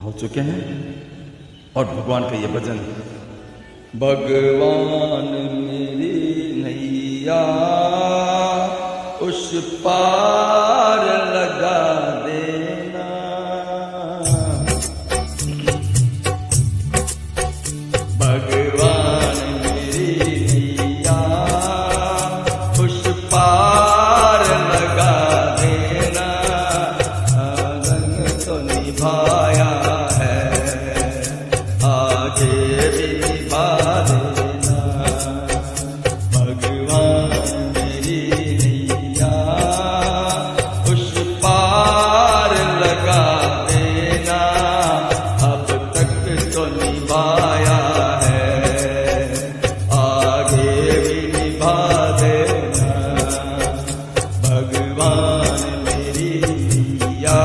हो चुके हैं। और भगवान का ये भजन, भगवान मेरी नैया उस पार लगा देना, भगवान मेरी नैया उस पार लगा देना, रंग तो निभाया है आगे भी निभा देना, भगवान मेरी नैया उस पार लगा देना, अब तक तो निभाया है आगे भी निभा देना, भगवान मेरी नैया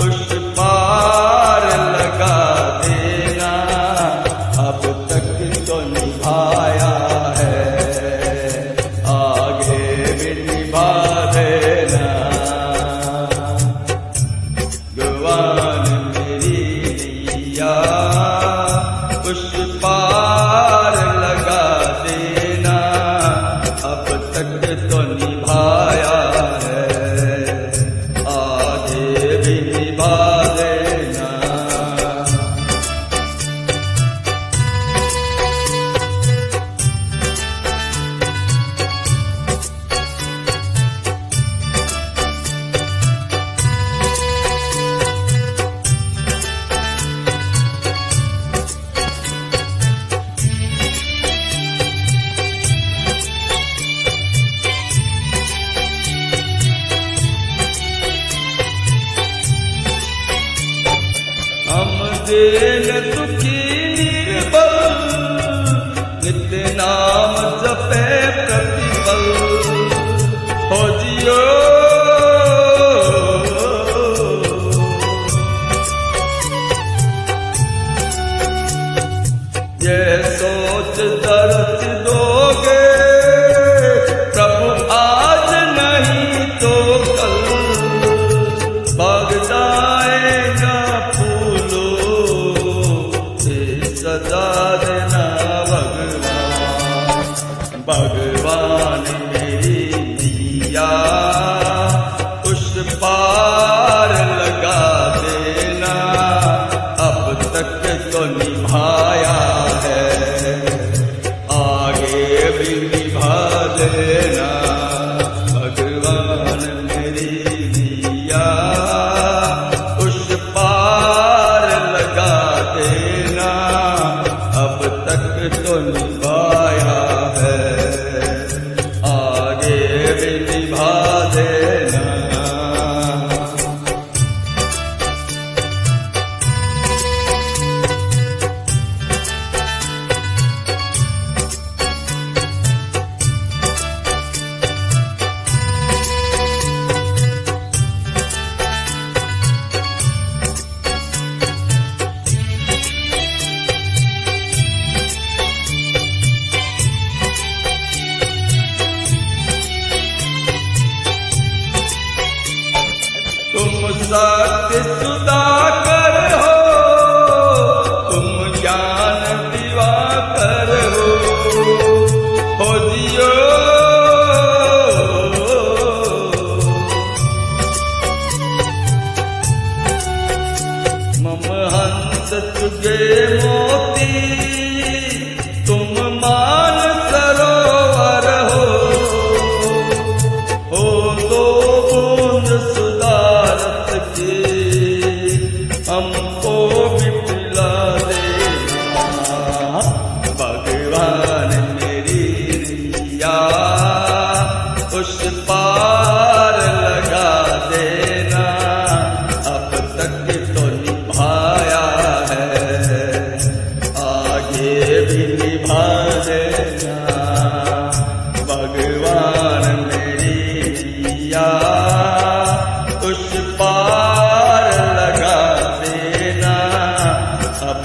उस पार लगा देना, अब तक तो निभाया है आगे भी निभा देना, भगवान मेरी नैया उस पार लगा देना, अब तक तो निभाया है आगे भी निभा देना। हम देन दुखी निर्बल, नित्य नाम जपे प्रतिपल, हो जियो ये सोच दर्द दोगे प्रभु आज नहीं तो कल, भाग जाएगा सजा देना भगवान, भगवान मेरी नैया उस पार लगा देना, अब तक तो निभाया है आगे भी निभा देना, भगवान मेरी नैया उस पार लगा देना, अब तक तो निभाया है आगे भी निभा देना। तुम सत्य सुधाकर हो, तुम ज्ञान दिवाकर हो जियो मम हंस तुगे मोती, तुम मान सरोवर हो दो बूंद सुधारत के हमको भी पिला देना, भगवान मेरी नैया उस पार लगा देना, अब तक तो निभाया है आगे भी निभा देना, भगवान मेरी नैया उस पार लगा देना, अब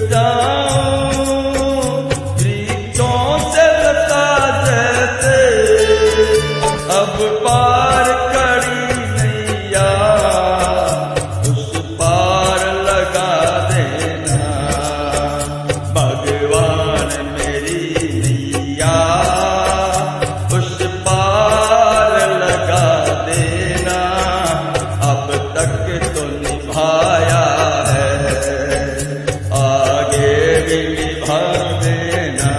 जाऊं प्रीतों से लता जैसे, अब पार करी नैया उस पार लगा देना। भगवान मेरी नैया उस पार लगा देना। अब तक तो निभाया है, आगे भी निभा देना।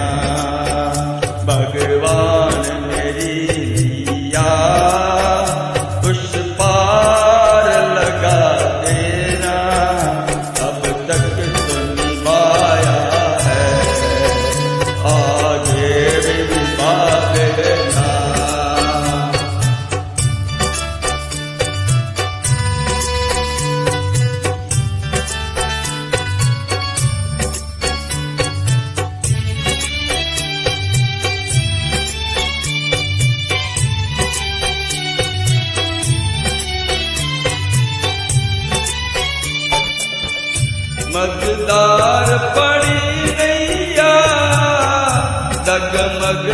भगवान मेरी नैया उस पार लगा देना। अब तक तो निभाया है, आगे भी निभा देना। मझदार पड़ी नैया डगमग